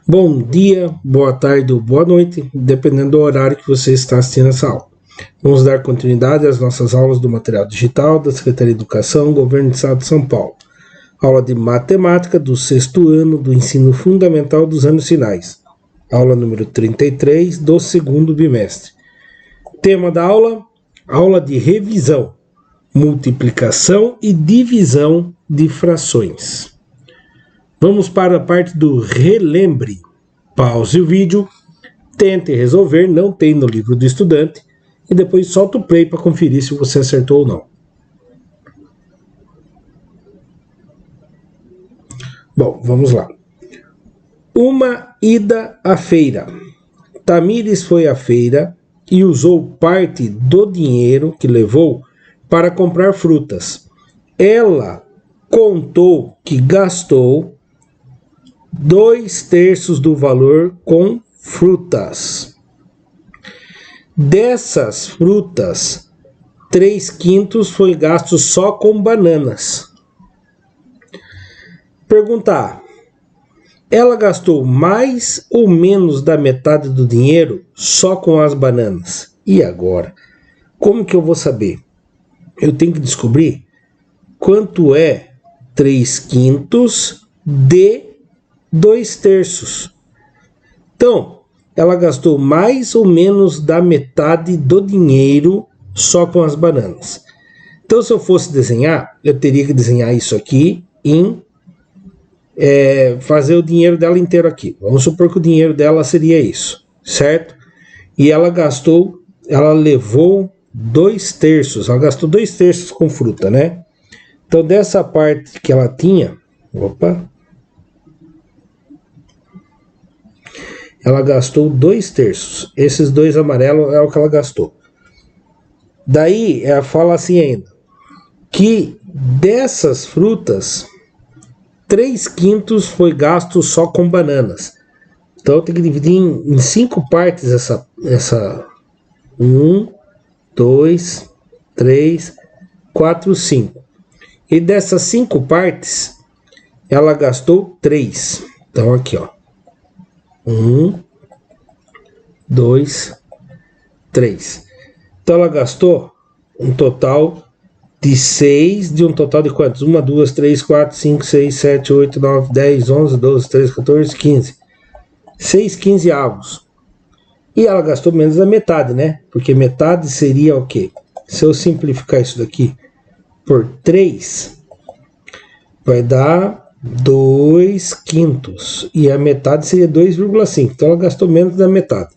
Bom dia, boa tarde ou boa noite, dependendo do horário que você está assistindo essa aula. Vamos dar continuidade às nossas aulas do material digital da Secretaria de Educação, Governo do Estado de São Paulo. Aula de matemática do 6º ano do ensino fundamental dos anos finais. Aula número 33 do 2º bimestre. Tema da aula: aula de revisão, multiplicação e divisão de frações. Vamos para a parte do relembre. Pause o vídeo, tente resolver, não tem no livro do estudante, e depois solta o play para conferir se você acertou ou não. Bom, vamos lá. Uma ida à feira. Tamires foi à feira e usou parte do dinheiro que levou para comprar frutas. Ela contou que gastou 2/3 do valor com frutas. Dessas frutas, 3/5 foi gasto só com bananas. Pergunta A. Ela gastou mais ou menos da metade do dinheiro só com as bananas? E agora? Como que eu vou saber? Eu tenho que descobrir quanto é 3/5 de 2/3. Então, ela gastou mais ou menos da metade do dinheiro só com as bananas. Então, se eu fosse desenhar, eu teria que desenhar isso aqui em fazer o dinheiro dela inteiro aqui. Vamos supor que o dinheiro dela seria isso, certo? E ela levou 2/3, ela gastou 2/3 com fruta, né? Então, dessa parte que ela tinha, ela gastou 2/3. Esses dois amarelos é o que ela gastou. Daí ela fala assim ainda, que dessas frutas, 3/5 foi gasto só com bananas. Então tem que dividir em 5 partes essa 1, 2, 3, 4, 5. E dessas 5 partes, ela gastou 3. Então aqui, ó. 1, 2, 3. Então ela gastou um total de 6, de um total de quantos? 1, 2, 3, 4, 5, 6, 7, 8, 9, 10, 11, 12, 13, 14, 15. 6 quinzeavos. E ela gastou menos da metade, né? Porque metade seria o quê? Se eu simplificar isso daqui por 3, vai dar 2/5, e a metade seria 2,5. Então ela gastou menos da metade.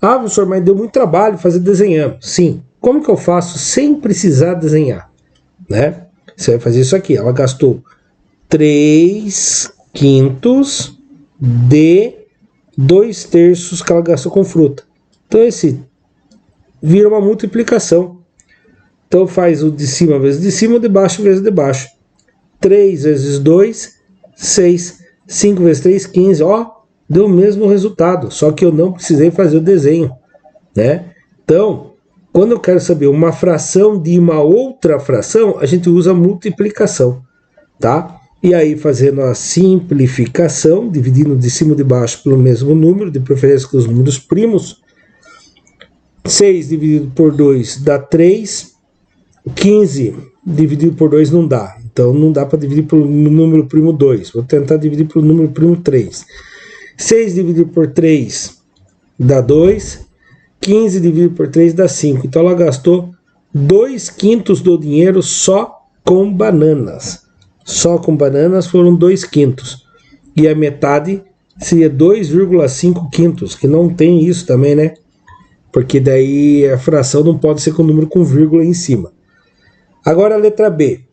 Ah, professor, mas deu muito trabalho fazer desenhando. Sim. Como que eu faço sem precisar desenhar? Né? Você vai fazer isso aqui. Ela gastou 3/5 de 2/3 que ela gastou com fruta. Então esse vira uma multiplicação. Então faz o de cima vezes de cima, o de baixo vezes de baixo. 3 vezes 2, 6. 5 vezes 3, 15. Ó, deu o mesmo resultado, só que eu não precisei fazer o desenho, né? Então, quando eu quero saber uma fração de uma outra fração, a gente usa multiplicação, tá? E aí, fazendo a simplificação, dividindo de cima e de baixo pelo mesmo número, de preferência com os números primos. 6 dividido por 2 dá 3. 15 dividido por 2 não dá. Então não dá para dividir pelo número primo 2. Vou tentar dividir pelo número primo 3. 6 dividido por 3 dá 2. 15 dividido por 3 dá 5. Então ela gastou 2/5 do dinheiro só com bananas. Só com bananas foram 2/5. E a metade seria 2,5/5, que não tem isso também, né? Porque daí a fração não pode ser com número com vírgula em cima. Agora a letra B.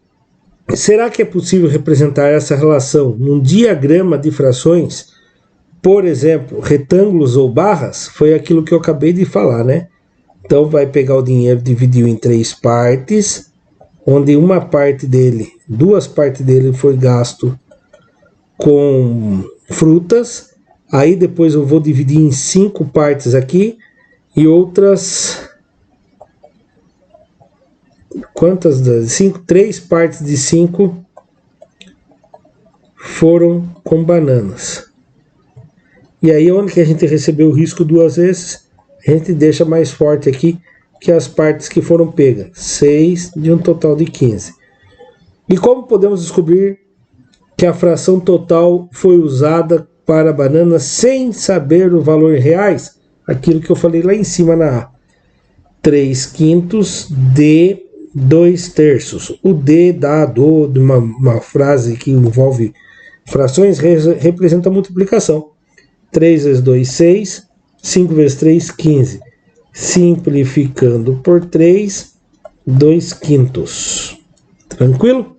Será que é possível representar essa relação num diagrama de frações? Por exemplo, retângulos ou barras? Foi aquilo que eu acabei de falar, né? Então vai pegar o dinheiro, dividiu em 3 partes, onde uma parte dele, 2 partes dele foi gasto com frutas. Aí depois eu vou dividir em 5 partes aqui e outras... Quantas das 5? 3 partes de 5 foram com bananas. E aí, onde que a gente recebeu o risco duas vezes, a gente deixa mais forte aqui que as partes que foram pegas. 6 de um total de 15. E como podemos descobrir que a fração total foi usada para a banana sem saber o valor em reais? Aquilo que eu falei lá em cima na A. 3/5 de 2/3. O D dado de uma frase que envolve frações representa a multiplicação. 3 vezes 2, 6. 5 vezes 3, 15. Simplificando por 3, 2/5. Tranquilo?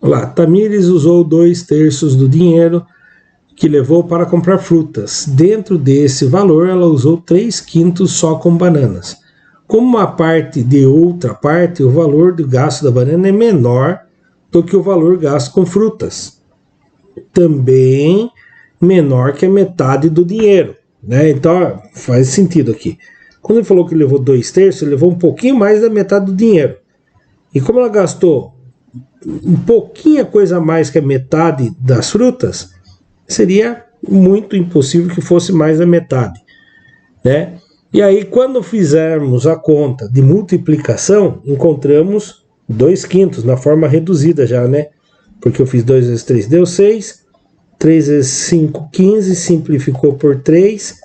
Olá, Tamires usou 2/3 do dinheiro que levou para comprar frutas. Dentro desse valor, ela usou 3/5 só com bananas. Como uma parte de outra parte, o valor do gasto da banana é menor do que o valor gasto com frutas. Também menor que a metade do dinheiro, né? Então faz sentido aqui. Quando ele falou que levou 2/3, ele levou um pouquinho mais da metade do dinheiro. E como ela gastou um pouquinho coisa a mais que a metade das frutas, seria muito impossível que fosse mais da metade, né? E aí, quando fizermos a conta de multiplicação, encontramos 2/5 na forma reduzida já, né? Porque eu fiz 2 vezes 3 deu 6, 3 vezes 5, 15, simplificou por 3,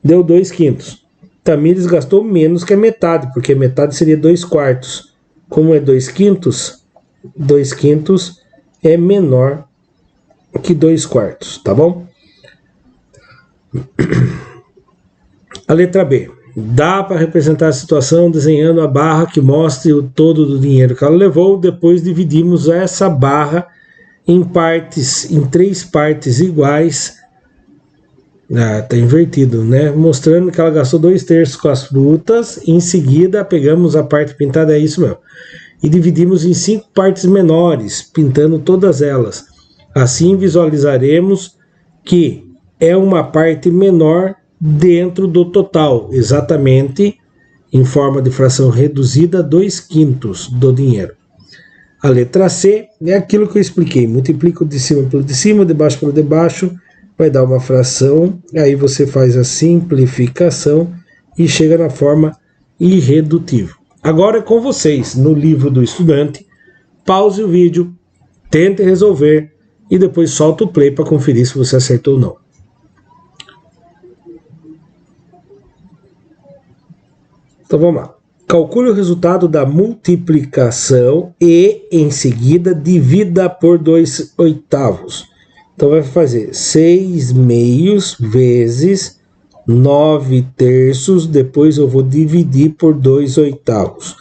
deu 2/5. Tamires gastou menos que a metade, porque a metade seria 2/4. Como é 2/5, 2/5 é menor que 2/4, tá bom? A letra B. Dá para representar a situação desenhando a barra que mostre o todo do dinheiro que ela levou. Depois dividimos essa barra em partes, em 3 partes iguais. Tá invertido, né? Mostrando que ela gastou 2/3 com as frutas. Em seguida, pegamos a parte pintada, é isso mesmo. E dividimos em 5 partes menores, pintando todas elas. Assim visualizaremos que é uma parte menor dentro do total, exatamente em forma de fração reduzida, 2/5 do dinheiro. A letra C é aquilo que eu expliquei, multiplica o de cima pelo de cima, de baixo pelo de baixo, vai dar uma fração, aí você faz a simplificação e chega na forma irredutível. Agora é com vocês, no livro do estudante, pause o vídeo, tente resolver e depois solta o play para conferir se você acertou ou não. Então vamos lá. Calcule o resultado da multiplicação e, em seguida, divida por 2/8. Então vai fazer 6 meios vezes 9/3. Depois eu vou dividir por 2/8.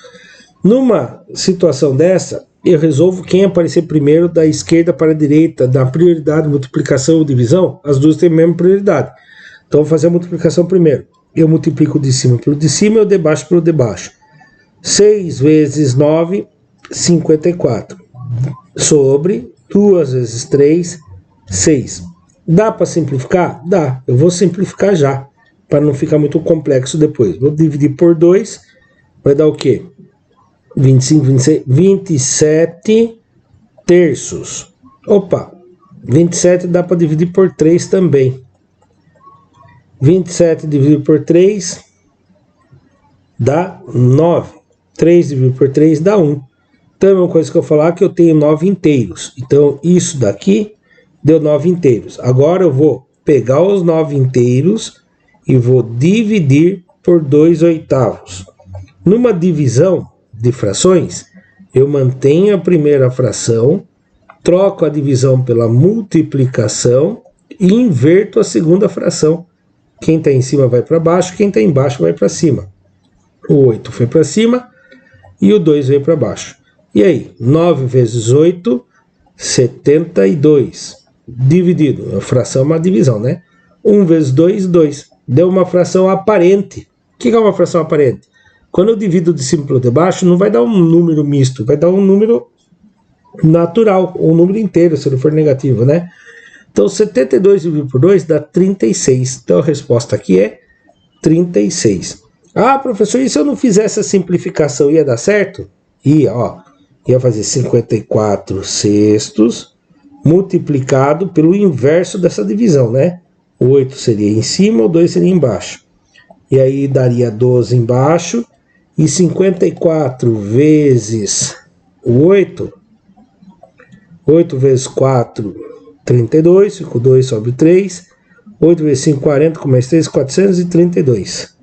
Numa situação dessa, eu resolvo quem aparecer primeiro da esquerda para a direita, da prioridade, multiplicação ou divisão. As duas têm a mesma prioridade. Então eu vou fazer a multiplicação primeiro. Eu multiplico o de cima pelo de cima e o de baixo pelo de baixo. 6 vezes 9, 54. Sobre 2 vezes 3, 6. Dá para simplificar? Dá. Eu vou simplificar já, para não ficar muito complexo depois. Vou dividir por 2, vai dar o quê? 25, 26, 27/3. Opa, 27 dá para dividir por 3 também. 27 dividido por 3 dá 9. 3 dividido por 3 dá 1. Então é uma coisa que eu falar que eu tenho 9 inteiros. Então isso daqui deu 9 inteiros. Agora eu vou pegar os 9 inteiros e vou dividir por 2/8. Numa divisão de frações, eu mantenho a primeira fração, troco a divisão pela multiplicação e inverto a segunda fração. Quem está em cima vai para baixo, quem está embaixo vai para cima. O 8 foi para cima e o 2 veio para baixo. E aí, 9 vezes 8, 72. Dividido, a fração é uma divisão, né? 1 vezes 2, 2. Deu uma fração aparente. O que é uma fração aparente? Quando eu divido de cima pelo de baixo, não vai dar um número misto, vai dar um número natural, um número inteiro, se ele for negativo, né? Então, 72 dividido por 2 dá 36. Então, a resposta aqui é 36. Ah, professor, e se eu não fizesse a simplificação, ia dar certo? Ia, ó. Ia fazer 54 sextos multiplicado pelo inverso dessa divisão, né? O 8 seria em cima, o 2 seria embaixo. E aí daria 12 embaixo. E 54 vezes o 8. 8 vezes 4, 32. Fica o 2 sobre 3. 8 vezes 5, 40. Com mais 3, 432.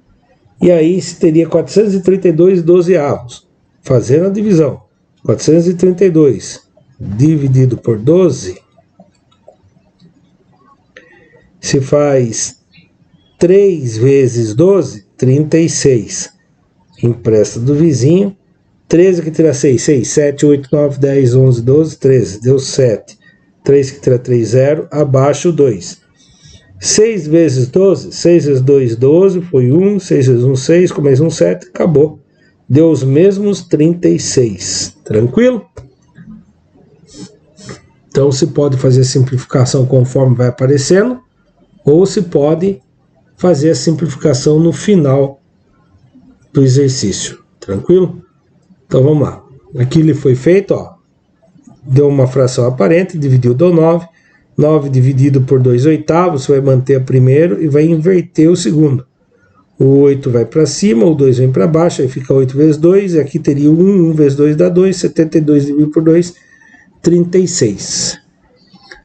E aí se teria 432 dozeavos. Fazendo a divisão. 432 dividido por 12. Se faz 3 vezes 12, 36. Empresta do vizinho. 13 que tira 6, 6, 7, 8, 9, 10, 11, 12, 13. Deu 7. 3 que tira 3, 0. Abaixo 2. 6 vezes 12, 6 vezes 2, 12. Foi 1. 6 vezes 1, 6. Com mais 1, 7. Acabou. Deu os mesmos 36. Tranquilo? Então se pode fazer a simplificação conforme vai aparecendo. Ou se pode fazer a simplificação no final do exercício. Tranquilo? Então vamos lá. Aqui ele foi feito, ó. Deu uma fração aparente, dividiu, deu 9. 9 dividido por 2 oitavos, você vai manter o primeiro e vai inverter o segundo. O 8 vai para cima, o 2 vem para baixo, aí fica 8 vezes 2, e aqui teria 1, 1 vezes 2 dá 2, 72 dividido por 2, 36.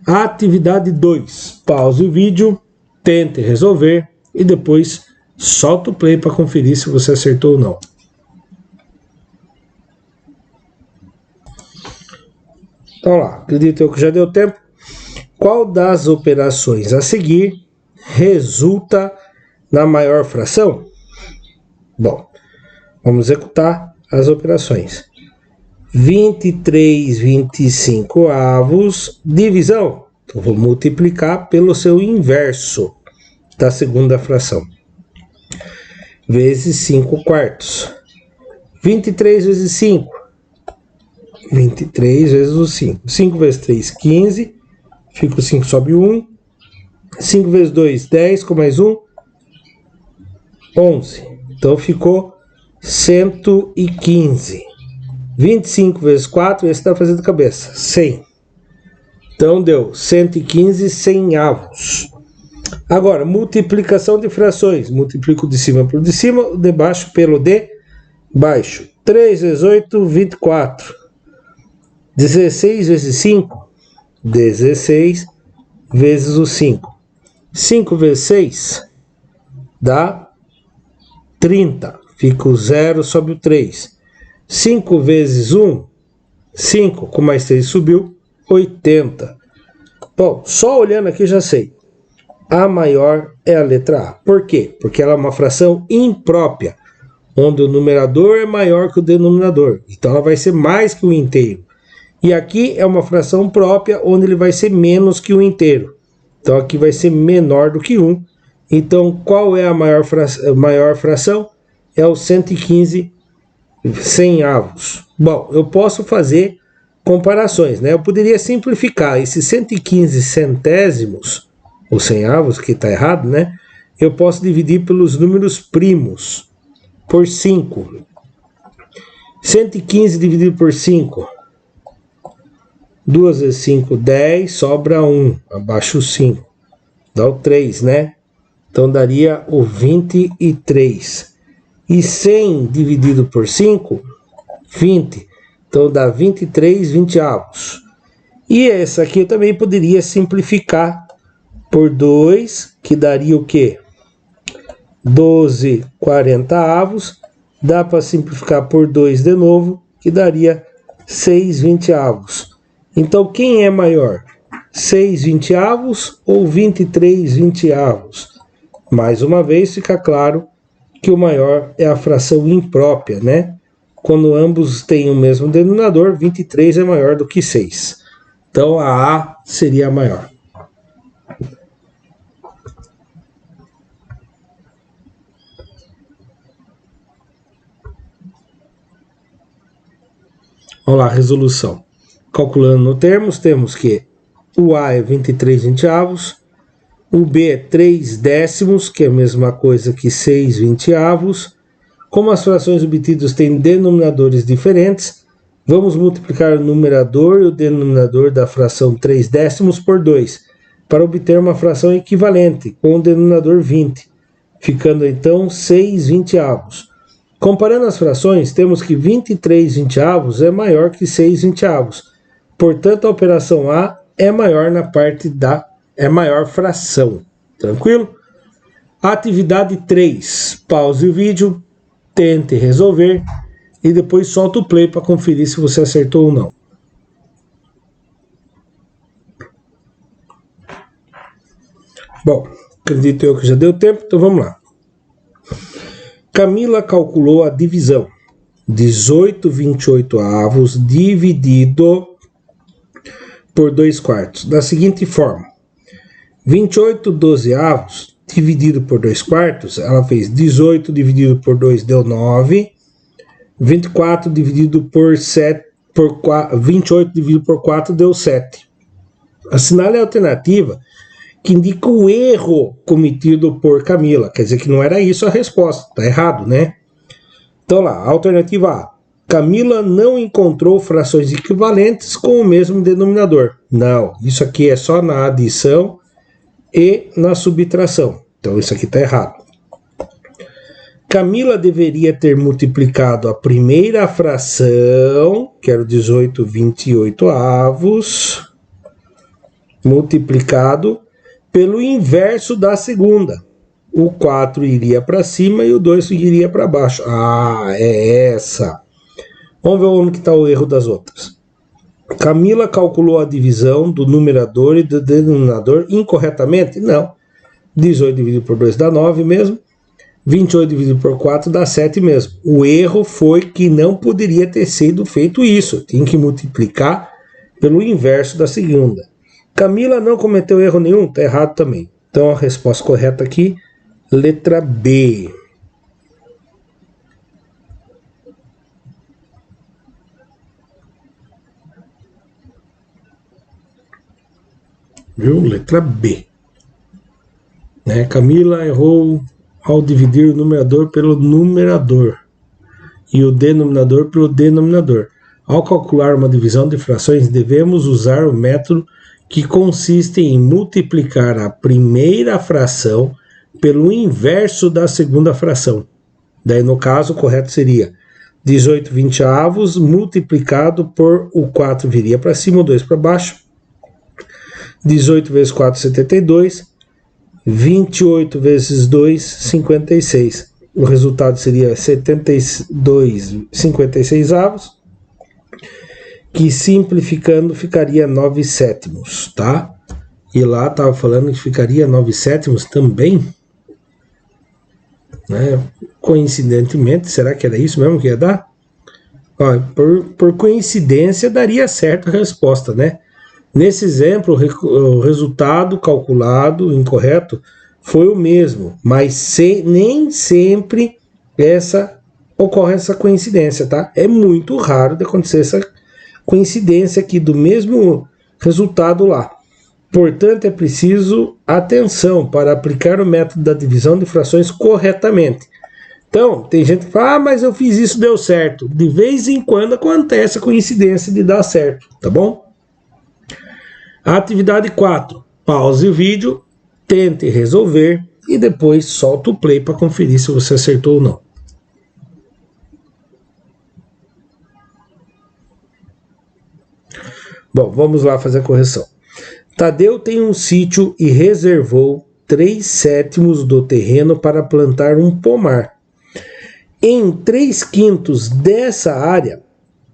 Atividade 2. Pause o vídeo, tente resolver e depois solta o play para conferir se você acertou ou não. Então lá, acredito eu que já deu tempo. Qual das operações a seguir resulta na maior fração? Bom, vamos executar as operações. 23 25 avos, divisão. Então, vou multiplicar pelo seu inverso da segunda fração. Vezes 5 quartos. 23 vezes 5. 23 vezes o 5. 5 vezes 3, 15. Fica o 5 sobe 1. 5 vezes 2, 10. Com mais 1, 11. Então ficou 115. 25 vezes 4, esse está fazendo cabeça, 100. Então deu 115 100avos. Agora, multiplicação de frações. Multiplico o de cima pelo de cima, o de baixo pelo de baixo. 3 vezes 8, 24. 16 vezes 5, 16 vezes o 5. 5 vezes 6 dá 30. Fica o 0 sobre o 3. 5 vezes 1, 5, com mais 3 subiu, 80. Bom, só olhando aqui já sei. A maior é a letra A. Por quê? Porque ela é uma fração imprópria, onde o numerador é maior que o denominador. Então ela vai ser mais que o inteiro. E aqui é uma fração própria, onde ele vai ser menos que o inteiro. Então aqui vai ser menor do que 1. Então qual é a maior fração? É o 115 100avos. Bom, eu posso fazer comparações, né? Eu poderia simplificar esses 115 centésimos, ou 100avos, que está errado, né? Eu posso dividir pelos números primos, por 5. 115 dividido por 5. 2 vezes 5, 10, sobra 1, abaixo o 5. Dá o 3, né? Então daria o 23. E 100 dividido por 5, 20. Então dá 23 20avos. E essa aqui eu também poderia simplificar por 2, que daria o quê? 12 40avos. Dá para simplificar por 2 de novo, que daria 6 20avos. Então quem é maior? 6 20avos ou 23 20avos? Mais uma vez fica claro que o maior é a fração imprópria, né? Quando ambos têm o mesmo denominador, 23 é maior do que 6. Então a A seria a maior. Vamos lá, resolução. Calculando no termos, temos que o A é 23 20avos, o B é 3 décimos, que é a mesma coisa que 6 20avos. Como as frações obtidas têm denominadores diferentes, Vamos multiplicar o numerador e o denominador da fração 3 décimos por 2, para obter uma fração equivalente, com o denominador 20, ficando então 6 vinteavos. Comparando as frações, temos que 23 vinteavos é maior que 6 vinteavos. Portanto, a operação A é maior na parte da maior fração. Tranquilo? Atividade 3. Pause o vídeo, tente resolver e depois solta o play para conferir se você acertou ou não. Bom, acredito eu que já deu tempo, então vamos lá. Camila calculou a divisão. 18 28avos dividido por 2 quartos, da seguinte forma. 28 dozeavos dividido por 2 quartos, ela fez 18 dividido por 2 deu 9, 24 dividido por 7, 28 dividido por 4 deu 7. Assinale a alternativa que indica o erro cometido por Camila, quer dizer que não era isso a resposta, está errado, né? Então lá, alternativa A. Camila não encontrou frações equivalentes com o mesmo denominador. Não, isso aqui é só na adição e na subtração. Então isso aqui está errado. Camila deveria ter multiplicado a primeira fração, que era o 18 28avos, multiplicado pelo inverso da segunda. O 4 iria para cima e o 2 iria para baixo. Ah, é essa. Vamos ver onde está o erro das outras. Camila calculou a divisão do numerador e do denominador incorretamente? Não. 18 dividido por 2 dá 9 mesmo. 28 dividido por 4 dá 7 mesmo. O erro foi que não poderia ter sido feito isso. Tem que multiplicar pelo inverso da segunda. Camila não cometeu erro nenhum? Está errado também. Então a resposta correta aqui, letra B. Viu? Letra B. Né? Camila errou ao dividir o numerador pelo numerador e o denominador pelo denominador. Ao calcular uma divisão de frações, devemos usar o método que consiste em multiplicar a primeira fração pelo inverso da segunda fração. Daí, no caso, o correto seria 18 vinteavos multiplicado por o 4 viria para cima, o 2 para baixo. 18 vezes 4, 72. 28 vezes 2, 56. O resultado seria 72 56avos, que simplificando ficaria 9 sétimos, tá? E lá estava falando que ficaria 9 sétimos também, né? Coincidentemente, será que era isso mesmo que ia dar? Ó, por coincidência daria certo a resposta, né? Nesse exemplo, o resultado calculado incorreto foi o mesmo, mas nem sempre ocorre essa coincidência, tá? É muito raro de acontecer essa coincidência aqui do mesmo resultado lá. Portanto, é preciso atenção para aplicar o método da divisão de frações corretamente. Então, tem gente que fala, mas eu fiz isso, deu certo. De vez em quando acontece a coincidência de dar certo, tá bom? Atividade 4. Pause o vídeo, tente resolver e depois solta o play para conferir se você acertou ou não. Bom, vamos lá fazer a correção. Tadeu tem um sítio e reservou 3 sétimos do terreno para plantar um pomar. Em 3/5 dessa área,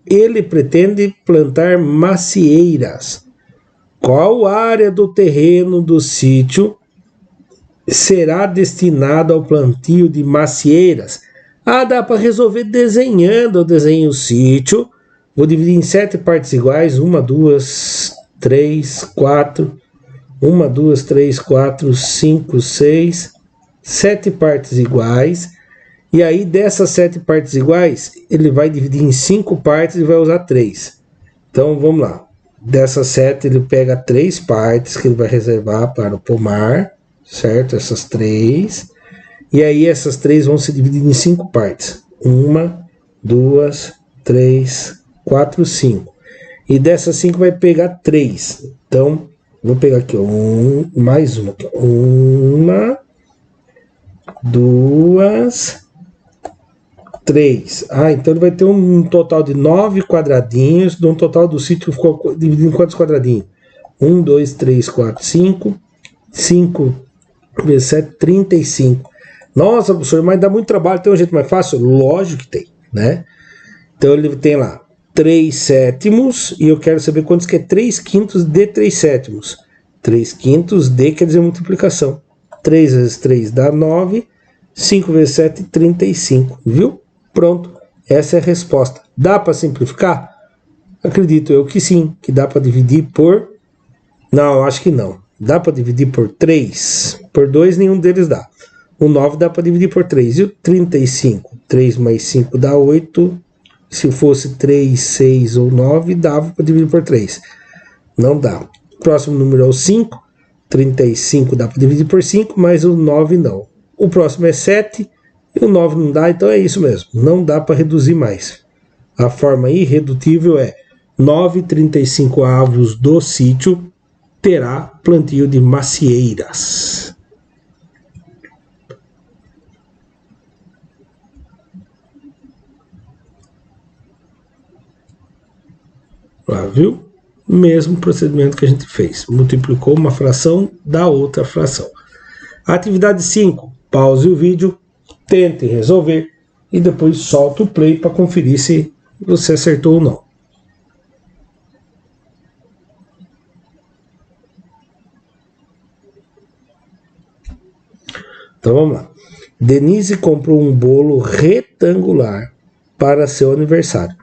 ele pretende plantar macieiras. Qual área do terreno do sítio será destinada ao plantio de macieiras? Ah, dá para resolver desenhando. Eu desenho o sítio, vou dividir em 7 partes iguais, 1, 2, 3, 4, 1, 2, 3, 4, 5, 6, 7 partes iguais. E aí, dessas 7 partes iguais, ele vai dividir em 5 partes e vai usar 3. Então, vamos lá. Dessas 7, ele pega 3 partes que ele vai reservar para o pomar, certo? Essas 3. E aí, essas 3 vão se dividir em 5 partes. 1, 2, 3, 4, 5. E dessas 5 vai pegar 3. Então, vou pegar aqui, mais uma. 1, 2, 3. Então ele vai ter um total de 9 quadradinhos, de um total do sítio ficou dividido em quantos quadradinhos? 1, 2, 3, 4, 5. 5 vezes 7, 35. Nossa, professor, mas dá muito trabalho, tem um jeito mais fácil? Lógico que tem, né? Então ele tem lá 3 sétimos, e eu quero saber quantos que é 3 quintos de 3 sétimos. 3 quintos de quer dizer multiplicação. 3 vezes 3 dá 9, 5 vezes 7, 35, viu? Pronto, essa é a resposta. Dá para simplificar? Acredito eu que sim, que dá para dividir por... Não, acho que não. Dá para dividir por 3? Por 2 nenhum deles dá. O 9 dá para dividir por 3. E o 35? 3 mais 5 dá 8. Se fosse 3, 6 ou 9, dava para dividir por 3. Não dá. Próximo número é o 5. 35 dá para dividir por 5, mas o 9 não. O próximo é 7 e o 9 não dá, então é isso mesmo. Não dá para reduzir mais. A forma irredutível é 9/35 avos do sítio terá plantio de macieiras. Lá, viu? Mesmo procedimento que a gente fez. Multiplicou uma fração da outra fração. Atividade 5. Pause o vídeo, tente resolver e depois solta o play para conferir se você acertou ou não. Então vamos lá. Denise comprou um bolo retangular para seu aniversário.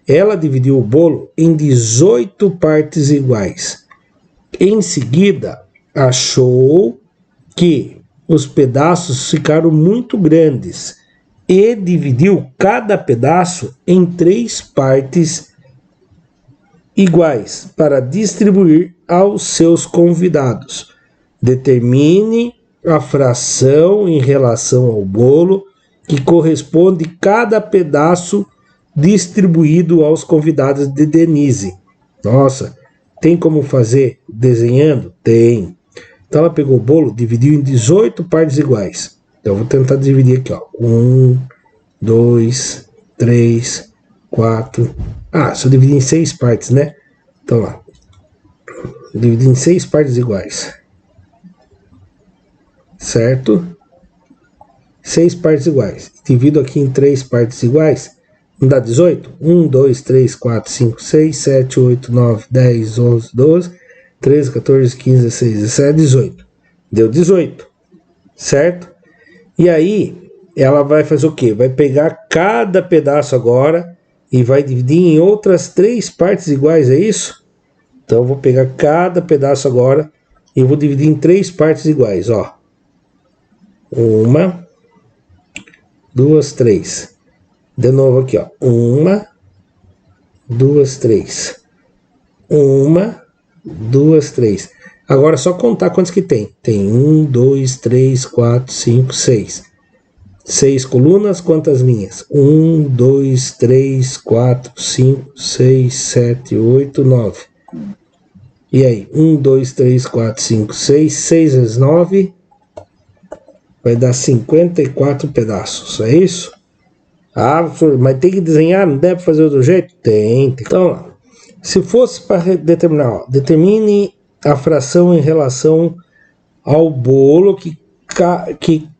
Ela dividiu o bolo em 18 partes iguais. Em seguida, achou que os pedaços ficaram muito grandes e dividiu cada pedaço em 3 partes iguais para distribuir aos seus convidados. Determine a fração em relação ao bolo que corresponde cada pedaço distribuído aos convidados de Denise. Nossa, tem como fazer desenhando? Tem. Então ela pegou o bolo, dividiu em 18 partes iguais. Então eu vou tentar dividir aqui, ó. 1, 2, 3, 4. Se eu dividir em 6 partes, né? Então lá. Dividir em 6 partes iguais. Certo? 6 partes iguais. Divido aqui em 3 partes iguais. Não dá 18? 1, 2, 3, 4, 5, 6, 7, 8, 9, 10, 11, 12, 13, 14, 15, 16, 17, 18. Deu 18. Certo? E aí, ela vai fazer o quê? Vai pegar cada pedaço agora e vai dividir em outras 3 partes iguais, é isso? Então, eu vou pegar cada pedaço agora e vou dividir em 3 partes iguais, ó. 1, 2, 3. De novo aqui, ó. 1, 2, 3. 1, 2, 3. Agora é só contar quantos que tem. Tem 1, 2, 3, 4, 5, 6. 6 colunas, quantas linhas? 1, 2, 3, 4, 5, 6, 7, 8, 9. E aí? 1, 2, 3, 4, 5, 6. 6 vezes 9 vai dar 54 pedaços. É isso? Professor, mas tem que desenhar? Não deve fazer outro jeito? Tem. Então, se fosse para determinar, ó, determine a fração em relação ao bolo que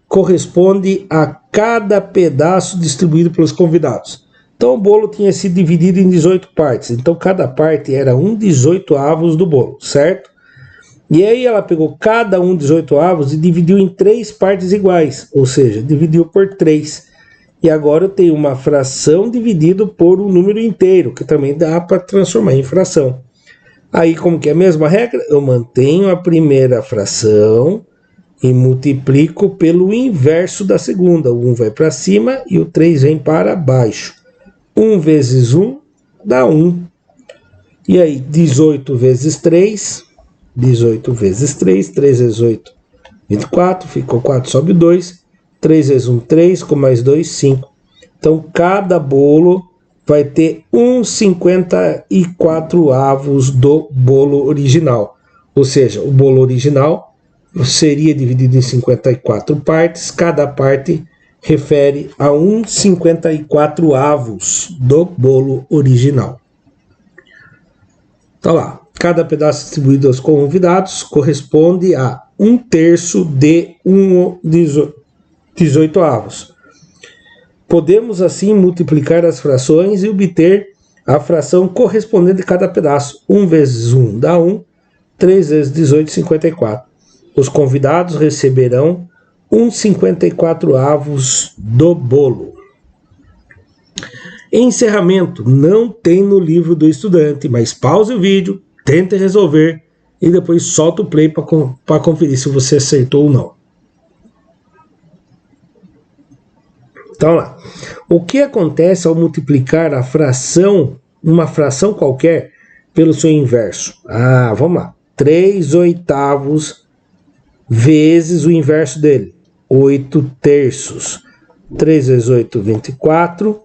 corresponde a cada pedaço distribuído pelos convidados. Então, o bolo tinha sido dividido em 18 partes. Então, cada parte era 1/18 do bolo, certo? E aí ela pegou cada 1/18 e dividiu em 3 partes iguais. Ou seja, dividiu por 3. E agora eu tenho uma fração dividido por um número inteiro, que também dá para transformar em fração. Aí, como que é a mesma regra? Eu mantenho a primeira fração e multiplico pelo inverso da segunda. O 1 vai para cima e o 3 vem para baixo. 1 vezes 1 dá 1. E aí, 18 vezes 3, 18 vezes 3, 3 vezes 8, 24, ficou 4, sobe 2. 3 vezes 1, 3, com mais 2, 5. Então, cada bolo vai ter 1/54 do bolo original. Ou seja, o bolo original seria dividido em 54 partes, cada parte refere a 1/54 do bolo original. Tá lá, cada pedaço distribuído aos convidados corresponde a 1/3 de 1/18. Podemos assim multiplicar as frações e obter a fração correspondente a cada pedaço. 1 vezes 1 dá 1, 3 vezes 18, 54. Os convidados receberão 1/54 do bolo. Encerramento não tem no livro do estudante, mas pause o vídeo, tente resolver e depois solta o play para conferir se você acertou ou não. Então lá, o que acontece ao multiplicar a fração, uma fração qualquer, pelo seu inverso? Vamos lá, 3/8 vezes o inverso dele, 8/3. 3 vezes 8, 24.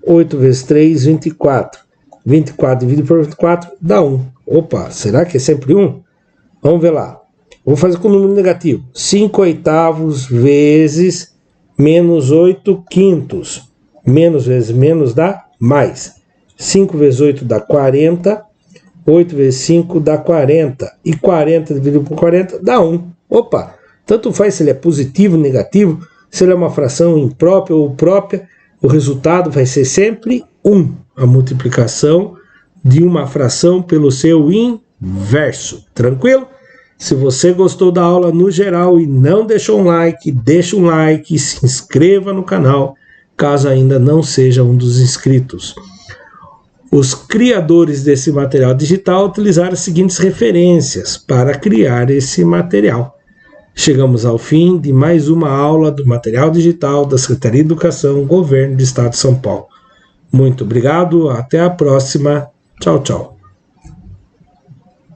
8 vezes 3, 24. 24 dividido por 24 dá 1. Opa, será que é sempre 1? Vamos ver lá. Vou fazer com o número negativo. 5/8 vezes menos 8/5. Menos vezes menos dá mais. 5 vezes 8 dá 40. 8 vezes 5 dá 40. E 40 dividido por 40 dá 1. Opa, tanto faz se ele é positivo ou negativo, se ele é uma fração imprópria ou própria, o resultado vai ser sempre 1. A multiplicação de uma fração pelo seu inverso. Tranquilo? Se você gostou da aula no geral e não deixou um like, deixa um like e se inscreva no canal, caso ainda não seja um dos inscritos. Os criadores desse material digital utilizaram as seguintes referências para criar esse material. Chegamos ao fim de mais uma aula do material digital da Secretaria de Educação, Governo do Estado de São Paulo. Muito obrigado, até a próxima. Tchau, tchau.